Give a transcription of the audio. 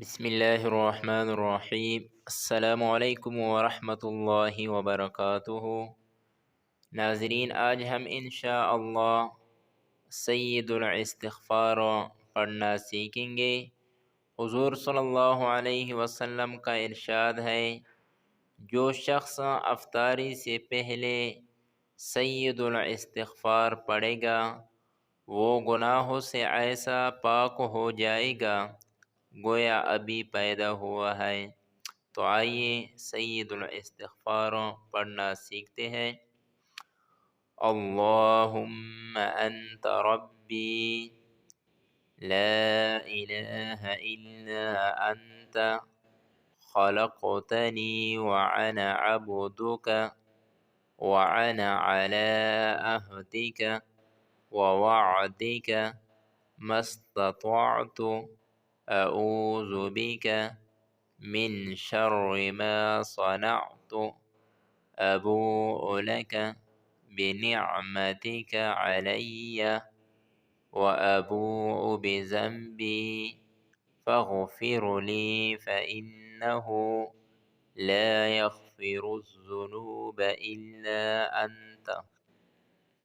بسم اللہ الرحمن الرحیم۔ السلام علیکم ورحمۃ اللہ وبرکاتہ۔ ناظرین، آج ہم انشاءاللہ سید الاستغفار پڑھنا سیکھیں گے۔ حضور صلی اللہ علیہ وسلم کا ارشاد ہے، جو شخص افطاری سے پہلے سید الاستغفار پڑھے گا وہ گناہوں سے ایسا پاک ہو جائے گا گویا ابھی پیدا ہوا ہے۔ تو آئیے سید الاستغفار پڑھنا سیکھتے ہیں۔ اللہم انت ربی لا الہ الا انت خلقتنی وانا عبدک وانا علی عہدک ووعدک ما استطعت اعوذ بک من شر ما صنعت ابوء لک بنعمتک علی وابوء بذنبی فاغفر لی فإنہ لا يغفر الذنوب إلا أنت۔